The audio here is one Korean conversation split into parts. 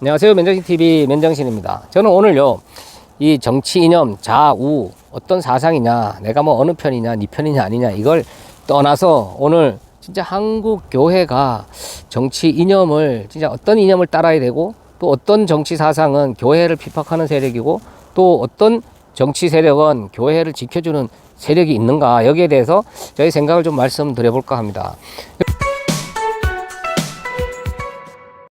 안녕하세요. 맨정신TV 맨정신입니다. 저는 오늘요, 이 정치 이념, 좌우, 어떤 사상이냐, 내가 뭐 어느 편이냐, 네 편이냐 아니냐, 이걸 떠나서 오늘 진짜 한국 교회가 정치 이념을, 진짜 어떤 이념을 따라야 되고, 또 어떤 정치 사상은 교회를 핍박하는 세력이고, 또 어떤 정치 세력은 교회를 지켜주는 세력이 있는가, 여기에 대해서 저희 생각을 좀 말씀드려볼까 합니다.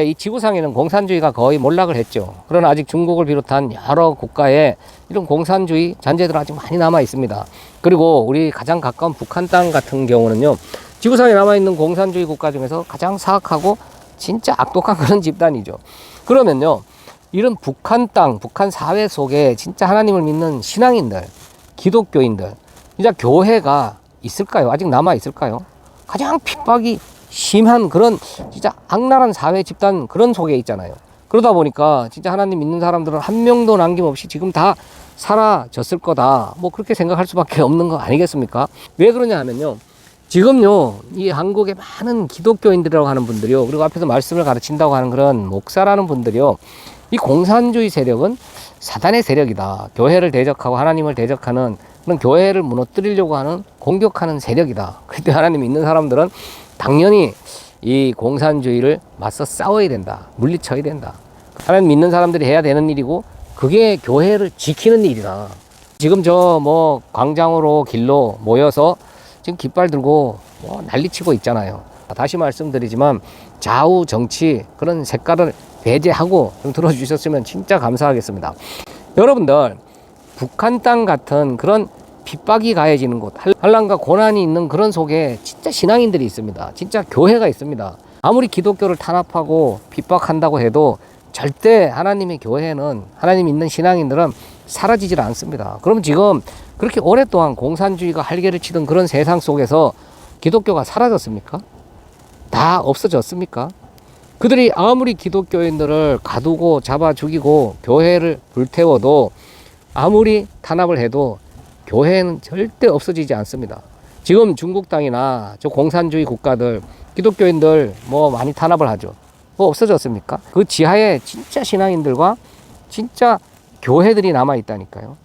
이 지구상에는 공산주의가 거의 몰락을 했죠. 그러나 아직 중국을 비롯한 여러 국가에 이런 공산주의 잔재들은 아직 많이 남아 있습니다. 그리고 우리 가장 가까운 북한 땅 같은 경우는요, 지구상에 남아있는 공산주의 국가 중에서 가장 사악하고 진짜 악독한 그런 집단이죠. 그러면요, 이런 북한 땅, 북한 사회 속에 진짜 하나님을 믿는 신앙인들, 기독교인들, 진짜 교회가 있을까요? 아직 남아 있을까요? 가장 핍박이 심한 그런 진짜 악랄한 사회 집단 그런 속에 있잖아요. 그러다 보니까 진짜 하나님 믿는 사람들은 한 명도 남김없이 지금 다 사라졌을 거다, 뭐 그렇게 생각할 수밖에 없는 거 아니겠습니까? 왜 그러냐 하면요, 지금요, 이 한국의 많은 기독교인들이라고 하는 분들이요, 그리고 앞에서 말씀을 가르친다고 하는 그런 목사라는 분들이요, 이 공산주의 세력은 사단의 세력이다, 교회를 대적하고 하나님을 대적하는 그런 교회를 무너뜨리려고 하는 공격하는 세력이다. 그때 하나님 믿는 사람들은 당연히 이 공산주의를 맞서 싸워야 된다, 물리쳐야 된다. 하나님 믿는 사람들이 해야 되는 일이고, 그게 교회를 지키는 일이다. 지금 저 뭐 광장으로 길로 모여서 지금 깃발 들고 뭐 난리치고 있잖아요. 다시 말씀드리지만 좌우 정치 그런 색깔을 배제하고 좀 들어주셨으면 진짜 감사하겠습니다. 여러분들, 북한 땅 같은 그런 핍박이 가해지는 곳, 환난과 고난이 있는 그런 속에 진짜 신앙인들이 있습니다. 진짜 교회가 있습니다. 아무리 기독교를 탄압하고 핍박한다고 해도 절대 하나님의 교회는, 하나님 있는 신앙인들은 사라지질 않습니다. 그럼 지금 그렇게 오랫동안 공산주의가 활개를 치던 그런 세상 속에서 기독교가 사라졌습니까? 다 없어졌습니까? 그들이 아무리 기독교인들을 가두고 잡아 죽이고 교회를 불태워도, 아무리 탄압을 해도 교회는 절대 없어지지 않습니다. 지금 중국 땅이나 저 공산주의 국가들 기독교인들 뭐 많이 탄압을 하죠. 뭐 없어졌습니까? 그 지하에 진짜 신앙인들과 진짜 교회들이 남아 있다니까요.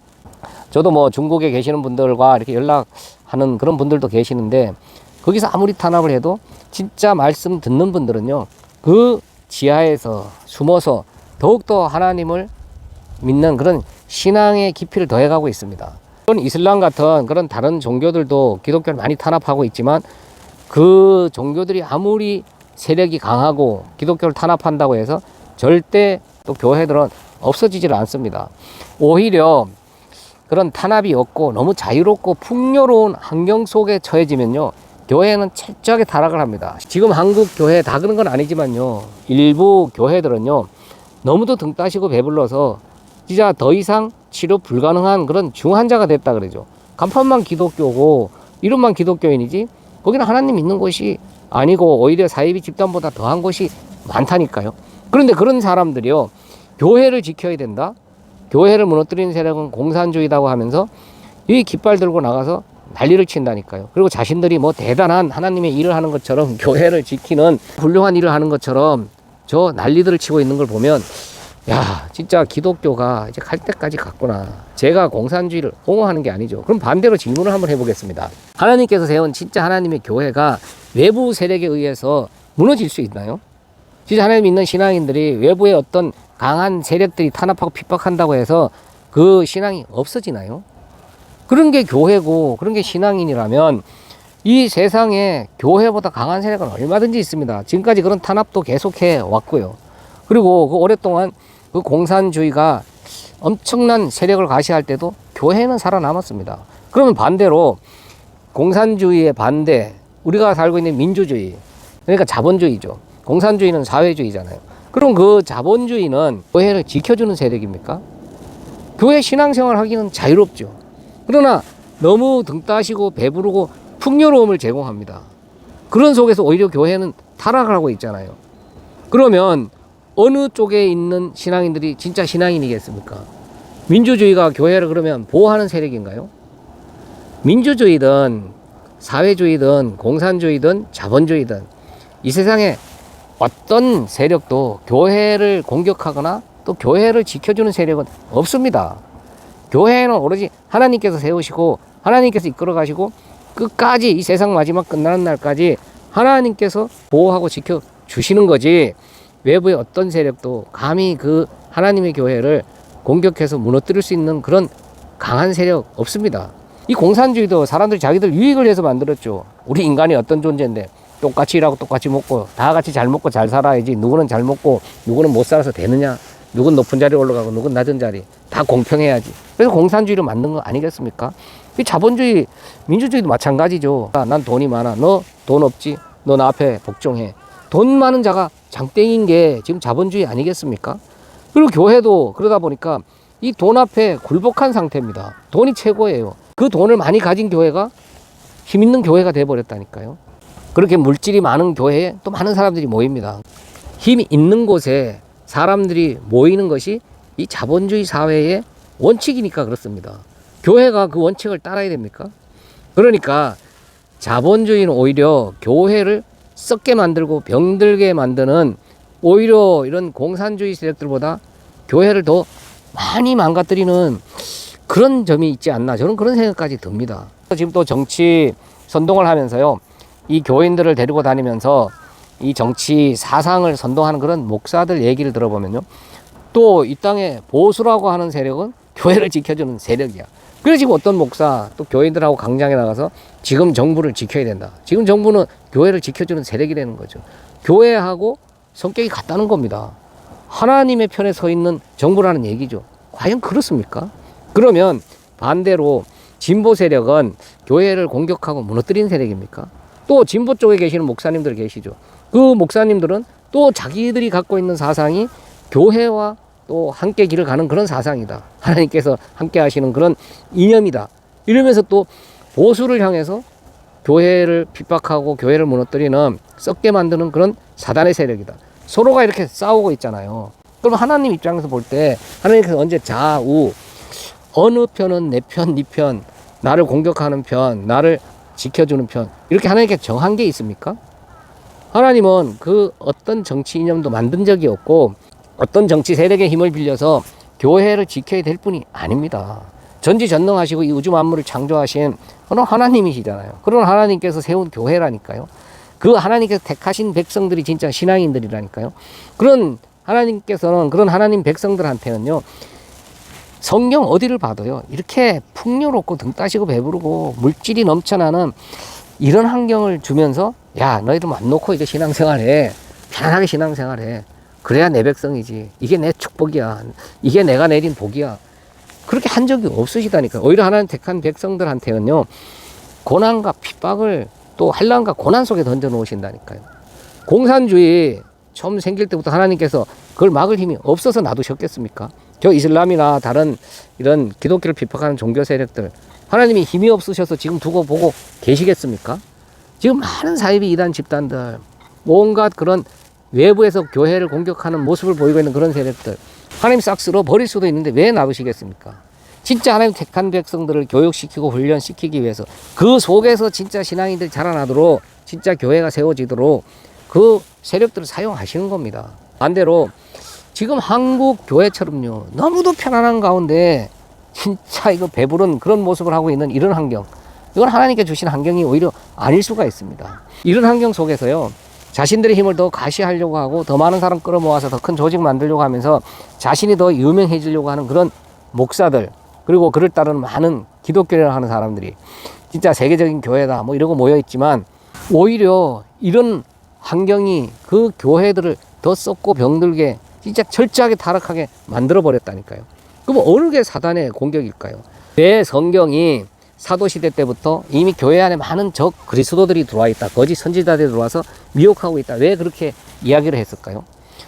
저도 뭐 중국에 계시는 분들과 이렇게 연락하는 그런 분들도 계시는데, 거기서 아무리 탄압을 해도 진짜 말씀 듣는 분들은요, 그 지하에서 숨어서 더욱더 하나님을 믿는 그런 신앙의 깊이를 더해가고 있습니다. 이슬람 같은 그런 다른 종교들도 기독교를 많이 탄압하고 있지만, 그 종교들이 아무리 세력이 강하고 기독교를 탄압한다고 해서 절대 또 교회들은 없어지질 않습니다. 오히려 그런 탄압이 없고 너무 자유롭고 풍요로운 환경 속에 처해지면요, 교회는 철저하게 타락을 합니다. 지금 한국 교회 다 그런 건 아니지만요, 일부 교회들은요, 너무도 등 따시고 배불러서 진짜 더 이상 치료 불가능한 그런 중환자가 됐다 그러죠. 간판만 기독교고 이름만 기독교인이지 거기는 하나님 믿는 곳이 아니고 오히려 사이비 집단보다 더한 곳이 많다니까요. 그런데 그런 사람들이요, 교회를 지켜야 된다, 교회를 무너뜨리는 세력은 공산주의라고 하면서 이 깃발 들고 나가서 난리를 친다니까요. 그리고 자신들이 뭐 대단한 하나님의 일을 하는 것처럼, 교회를 지키는 훌륭한 일을 하는 것처럼 저 난리들을 치고 있는 걸 보면, 야, 진짜 기독교가 이제 갈 때까지 갔구나. 제가 공산주의를 옹호하는 게 아니죠. 그럼 반대로 질문을 한번 해보겠습니다. 하나님께서 세운 진짜 하나님의 교회가 외부 세력에 의해서 무너질 수 있나요? 진짜 하나님 믿는 신앙인들이 외부의 어떤 강한 세력들이 탄압하고 핍박한다고 해서 그 신앙이 없어지나요? 그런 게 교회고 그런 게 신앙인이라면, 이 세상에 교회보다 강한 세력은 얼마든지 있습니다. 지금까지 그런 탄압도 계속해 왔고요. 그리고 그 오랫동안 그 공산주의가 엄청난 세력을 과시할 때도 교회는 살아남았습니다. 그러면 반대로 공산주의의 반대, 우리가 살고 있는 민주주의, 그러니까 자본주의죠. 공산주의는 사회주의잖아요. 그럼 그 자본주의는 교회를 지켜주는 세력입니까? 교회 신앙생활 하기는 자유롭죠. 그러나 너무 등 따시고 배부르고 풍요로움을 제공합니다. 그런 속에서 오히려 교회는 타락을 하고 있잖아요. 그러면 어느 쪽에 있는 신앙인들이 진짜 신앙인이겠습니까? 민주주의가 교회를 그러면 보호하는 세력인가요? 민주주의든 사회주의든 공산주의든 자본주의든 이 세상에 어떤 세력도 교회를 공격하거나 또 교회를 지켜주는 세력은 없습니다. 교회는 오로지 하나님께서 세우시고 하나님께서 이끌어 가시고 끝까지 이 세상 마지막 끝나는 날까지 하나님께서 보호하고 지켜주시는 거지, 외부의 어떤 세력도 감히 그 하나님의 교회를 공격해서 무너뜨릴 수 있는 그런 강한 세력 없습니다. 이 공산주의도 사람들이 자기들 유익을 위해서 만들었죠. 우리 인간이 어떤 존재인데 똑같이 일하고 똑같이 먹고 다 같이 잘 먹고 잘 살아야지, 누구는 잘 먹고 누구는 못 살아서 되느냐, 누구는 높은 자리에 올라가고 누구는 낮은 자리, 다 공평해야지. 그래서 공산주의를 만든 거 아니겠습니까? 이 자본주의, 민주주의도 마찬가지죠. 난 돈이 많아, 너 돈 없지, 너 나 앞에 복종해. 돈 많은 자가 장땡인 게 지금 자본주의 아니겠습니까? 그리고 교회도 그러다 보니까 이 돈 앞에 굴복한 상태입니다. 돈이 최고예요. 그 돈을 많이 가진 교회가 힘 있는 교회가 돼버렸다니까요. 그렇게 물질이 많은 교회에 또 많은 사람들이 모입니다. 힘이 있는 곳에 사람들이 모이는 것이 이 자본주의 사회의 원칙이니까 그렇습니다. 교회가 그 원칙을 따라야 됩니까? 그러니까 자본주의는 오히려 교회를 썩게 만들고 병들게 만드는, 오히려 이런 공산주의 세력들보다 교회를 더 많이 망가뜨리는 그런 점이 있지 않나, 저는 그런 생각까지 듭니다. 지금 또 정치 선동을 하면서요, 이 교인들을 데리고 다니면서 이 정치 사상을 선동하는 그런 목사들 얘기를 들어보면요, 또 이 땅에 보수라고 하는 세력은 교회를 지켜주는 세력이야. 그래서 지금 어떤 목사 또 교인들하고 강장에 나가서 지금 정부를 지켜야 된다, 지금 정부는 교회를 지켜주는 세력이라는 거죠. 교회하고 성격이 같다는 겁니다. 하나님의 편에 서 있는 정부라는 얘기죠. 과연 그렇습니까? 그러면 반대로 진보 세력은 교회를 공격하고 무너뜨리는 세력입니까? 또 진보 쪽에 계시는 목사님들 계시죠. 그 목사님들은 또 자기들이 갖고 있는 사상이 교회와 또 함께 길을 가는 그런 사상이다, 하나님께서 함께 하시는 그런 이념이다, 이러면서 또 보수를 향해서 교회를 핍박하고 교회를 무너뜨리는, 썩게 만드는 그런 사단의 세력이다. 서로가 이렇게 싸우고 있잖아요. 그럼 하나님 입장에서 볼 때 하나님께서 언제 좌우 어느 편은 내 편, 네 편, 나를 공격하는 편, 나를 지켜주는 편, 이렇게 하나님께 정한 게 있습니까? 하나님은 그 어떤 정치 이념도 만든 적이 없고 어떤 정치 세력의 힘을 빌려서 교회를 지켜야 될 뿐이 아닙니다. 전지전능하시고 이 우주 만물을 창조하신 그런 하나님이시잖아요. 그런 하나님께서 세운 교회라니까요. 그 하나님께서 택하신 백성들이 진짜 신앙인들이라니까요. 그런 하나님께서는 그런 하나님 백성들한테는요, 성경 어디를 봐도요, 이렇게 풍요롭고 등 따시고 배부르고 물질이 넘쳐나는 이런 환경을 주면서, 야, 너희들 맘 놓고 이제 신앙생활해, 편안하게 신앙생활해, 그래야 내 백성이지, 이게 내 축복이야, 이게 내가 내린 복이야, 그렇게 한 적이 없으시다니까요. 오히려 하나님 택한 백성들한테는요, 고난과 핍박을 또 환난과 고난 속에 던져 놓으신다니까요. 공산주의 처음 생길 때부터 하나님께서 그걸 막을 힘이 없어서 놔두셨겠습니까? 저 이슬람이나 다른 이런 기독교를 비판하는 종교 세력들, 하나님이 힘이 없으셔서 지금 두고 보고 계시겠습니까? 지금 많은 사이비 이단 집단들, 온갖 그런 외부에서 교회를 공격하는 모습을 보이고 있는 그런 세력들, 하나님 싹 쓸어 버릴 수도 있는데 왜 놔두시겠습니까? 진짜 하나님 택한 백성들을 교육시키고 훈련시키기 위해서, 그 속에서 진짜 신앙인들이 자라나도록, 진짜 교회가 세워지도록 그 세력들을 사용하시는 겁니다. 반대로 지금 한국 교회처럼요, 너무도 편안한 가운데 진짜 이거 배부른 그런 모습을 하고 있는 이런 환경, 이건 하나님께 주신 환경이 오히려 아닐 수가 있습니다. 이런 환경 속에서요, 자신들의 힘을 더 가시하려고 하고 더 많은 사람 끌어모아서 더 큰 조직 만들려고 하면서 자신이 더 유명해지려고 하는 그런 목사들, 그리고 그를 따르는 많은 기독교를 하는 사람들이 진짜 세계적인 교회다 뭐 이러고 모여있지만, 오히려 이런 환경이 그 교회들을 더 썩고 병들게 진짜 철저하게 타락하게 만들어 버렸다니까요. 그럼 어느 게 사단의 공격일까요? 왜 성경이 사도시대 때부터 이미 교회 안에 많은 적 그리스도들이 들어와 있다, 거짓 선지자들이 들어와서 미혹하고 있다, 왜 그렇게 이야기를 했을까요?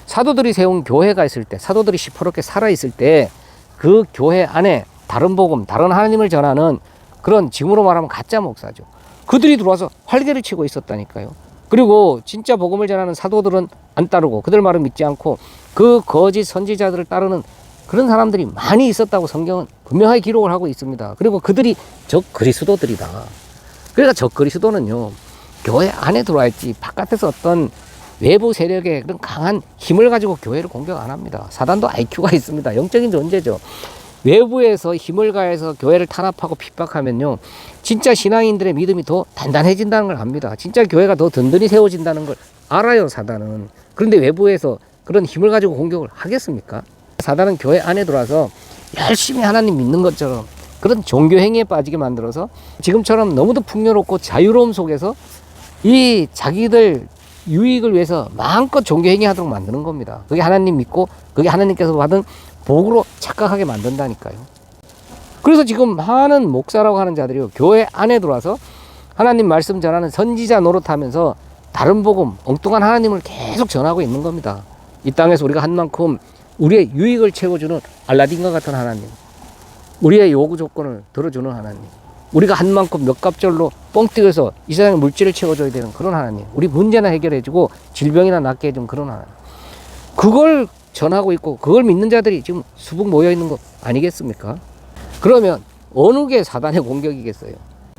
사도들이 세운 교회가 있을 때, 사도들이 시퍼렇게 살아있을 때 그 교회 안에 다른 복음, 다른 하나님을 전하는 그런, 지금으로 말하면 가짜 목사죠, 그들이 들어와서 활개를 치고 있었다니까요. 그리고 진짜 복음을 전하는 사도들은 안 따르고 그들 말을 믿지 않고 그 거짓 선지자들을 따르는 그런 사람들이 많이 있었다고 성경은 분명하게 기록을 하고 있습니다. 그리고 그들이 적 그리스도들이다. 그러니까 적 그리스도는요, 교회 안에 들어와 있지 바깥에서 어떤 외부 세력의 그런 강한 힘을 가지고 교회를 공격 안 합니다. 사단도 IQ가 있습니다. 영적인 존재죠. 외부에서 힘을 가해서 교회를 탄압하고 핍박하면요, 진짜 신앙인들의 믿음이 더 단단해진다는 걸 압니다. 진짜 교회가 더 든든히 세워진다는 걸 알아요, 사단은. 그런데 외부에서 그런 힘을 가지고 공격을 하겠습니까? 사단은 교회 안에 들어와서 열심히 하나님 믿는 것처럼 그런 종교 행위에 빠지게 만들어서 지금처럼 너무도 풍요롭고 자유로움 속에서 이 자기들 유익을 위해서 마음껏 종교 행위 하도록 만드는 겁니다. 그게 하나님 믿고 그게 하나님께서 받은 복으로 착각하게 만든다니까요. 그래서 지금 많은 목사라고 하는 자들이 교회 안에 들어와서 하나님 말씀 전하는 선지자 노릇하면서 다른 복음, 엉뚱한 하나님을 계속 전하고 있는 겁니다. 이 땅에서 우리가 한 만큼 우리의 유익을 채워주는 알라딘과 같은 하나님, 우리의 요구 조건을 들어주는 하나님, 우리가 한 만큼 몇 갑절로 뻥 뛰어서 이 세상의 물질을 채워줘야 되는 그런 하나님, 우리 문제나 해결해주고 질병이나 낫게 해주는 그런 하나님, 그걸 전하고 있고 그걸 믿는 자들이 지금 수북 모여있는 거 아니겠습니까? 그러면 어느 게 사단의 공격이겠어요?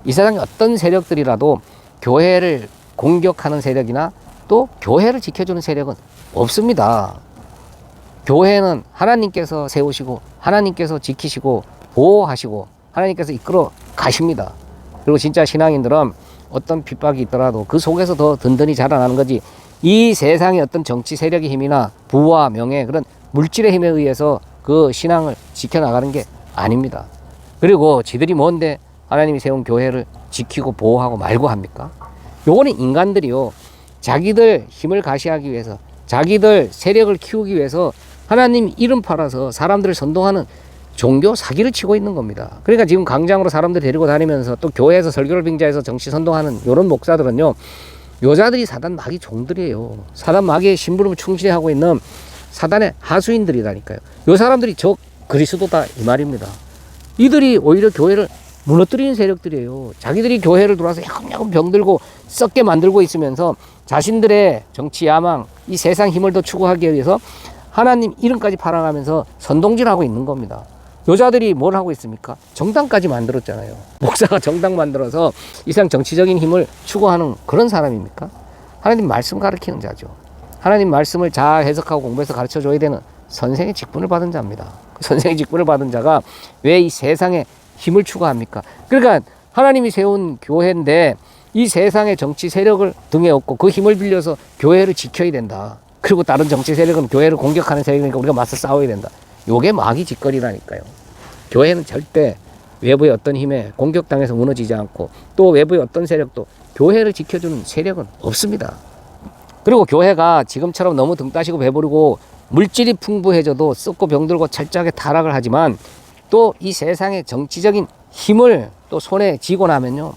이 세상의 어떤 세력들이라도 교회를 공격하는 세력이나 또 교회를 지켜주는 세력은 없습니다. 교회는 하나님께서 세우시고 하나님께서 지키시고 보호하시고 하나님께서 이끌어 가십니다. 그리고 진짜 신앙인들은 어떤 핍박이 있더라도 그 속에서 더 든든히 자라나는 거지, 이 세상의 어떤 정치 세력의 힘이나 부와 명예, 그런 물질의 힘에 의해서 그 신앙을 지켜나가는 게 아닙니다. 그리고 지들이 뭔데 하나님이 세운 교회를 지키고 보호하고 말고 합니까? 요거는 인간들이요, 자기들 힘을 가시하기 위해서, 자기들 세력을 키우기 위해서 하나님 이름 팔아서 사람들을 선동하는 종교 사기를 치고 있는 겁니다. 그러니까 지금 광장으로 사람들 데리고 다니면서 또 교회에서 설교를 빙자해서 정치 선동하는 이런 목사들은요, 여자들이 사단 마귀 종들이에요. 사단 마귀의 심부름을 충실히 하고 있는 사단의 하수인들이라니까요. 요 사람들이 저 그리스도다 이 말입니다. 이들이 오히려 교회를 무너뜨리는 세력들이에요. 자기들이 교회를 들어와서 야금야금 병들고 썩게 만들고 있으면서 자신들의 정치 야망, 이 세상 힘을 더 추구하기 위해서 하나님 이름까지 팔아가면서 선동질하고 있는 겁니다. 여자들이 뭘 하고 있습니까? 정당까지 만들었잖아요. 목사가 정당 만들어서 이상 정치적인 힘을 추구하는 그런 사람입니까? 하나님 말씀 가르치는 자죠. 하나님 말씀을 잘 해석하고 공부해서 가르쳐줘야 되는 선생의 직분을 받은 자입니다. 그 선생의 직분을 받은 자가 왜 이 세상에 힘을 추구합니까? 그러니까 하나님이 세운 교회인데 이 세상의 정치 세력을 등에 업고 그 힘을 빌려서 교회를 지켜야 된다. 그리고 다른 정치 세력은 교회를 공격하는 세력이니까 우리가 맞서 싸워야 된다. 요게 마귀 짓거리라니까요. 교회는 절대 외부의 어떤 힘에 공격당해서 무너지지 않고 또 외부의 어떤 세력도 교회를 지켜주는 세력은 없습니다. 그리고 교회가 지금처럼 너무 등 따시고 배부르고 물질이 풍부해져도 썩고 병들고 철저하게 타락을 하지만 또 이 세상의 정치적인 힘을 또 손에 쥐고 나면요,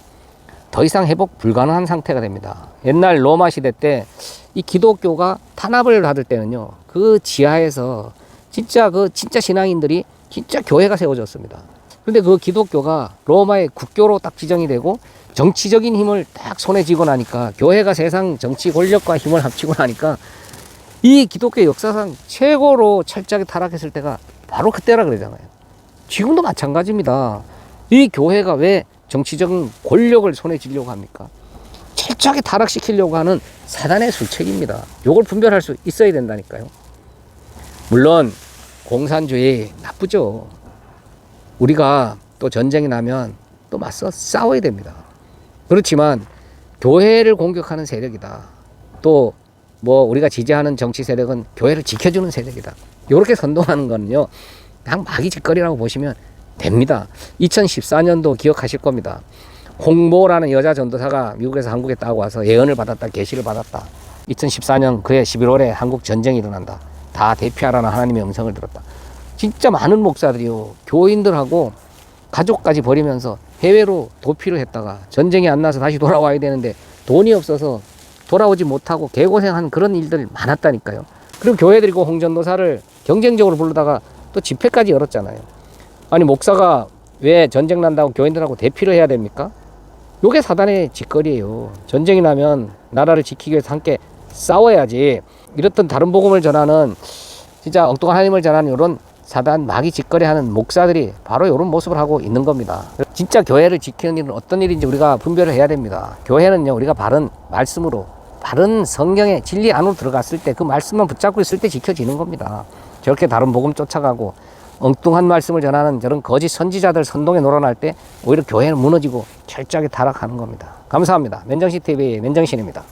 더 이상 회복 불가능한 상태가 됩니다. 옛날 로마 시대 때 이 기독교가 탄압을 받을 때는요, 그 지하에서 진짜 신앙인들이 진짜 교회가 세워졌습니다. 그런데 그 기독교가 로마의 국교로 딱 지정이 되고 정치적인 힘을 딱 손에 쥐고 나니까, 교회가 세상 정치 권력과 힘을 합치고 나니까 이 기독교 역사상 최고로 철저하게 타락했을 때가 바로 그때라 그러잖아요. 지금도 마찬가지입니다. 이 교회가 왜 정치적인 권력을 손에 쥐려고 합니까? 철저하게 타락시키려고 하는 사단의 술책입니다. 이걸 분별할 수 있어야 된다니까요. 물론 공산주의 나쁘죠. 우리가 또 전쟁이 나면 또 맞서 싸워야 됩니다. 그렇지만 교회를 공격하는 세력이다, 또 뭐 우리가 지지하는 정치 세력은 교회를 지켜주는 세력이다, 이렇게 선동하는 거는요, 그냥 마귀 짓거리라고 보시면 됩니다. 2014년도 기억하실 겁니다. 홍모라는 여자 전도사가 미국에서 한국에 따고 와서 예언을 받았다, 계시를 받았다. 2014년 그해 11월에 한국 전쟁이 일어난다, 다 대피하라는 하나님의 음성을 들었다. 진짜 많은 목사들이요, 교인들하고 가족까지 버리면서 해외로 도피를 했다가 전쟁이 안 나서 다시 돌아와야 되는데 돈이 없어서 돌아오지 못하고 개고생한 그런 일들 많았다니까요. 그리고 교회들이 그 홍전도사를 경쟁적으로 부르다가 또 집회까지 열었잖아요. 아니, 목사가 왜 전쟁 난다고 교인들하고 대피를 해야 됩니까? 요게 사단의 짓거리예요. 전쟁이 나면 나라를 지키기 위해서 함께 싸워야지. 이렇던 다른 복음을 전하는, 진짜 엉뚱한 하나님을 전하는 이런 사단 마귀 짓거리하는 목사들이 바로 이런 모습을 하고 있는 겁니다. 진짜 교회를 지키는 일은 어떤 일인지 우리가 분별을 해야 됩니다. 교회는요, 우리가 바른 말씀으로, 바른 성경의 진리 안으로 들어갔을 때 그 말씀만 붙잡고 있을 때 지켜지는 겁니다. 저렇게 다른 복음 쫓아가고 엉뚱한 말씀을 전하는 저런 거짓 선지자들 선동에 놀아날 때 오히려 교회는 무너지고 철저하게 타락하는 겁니다. 감사합니다. 맨정신TV의 맨정신입니다.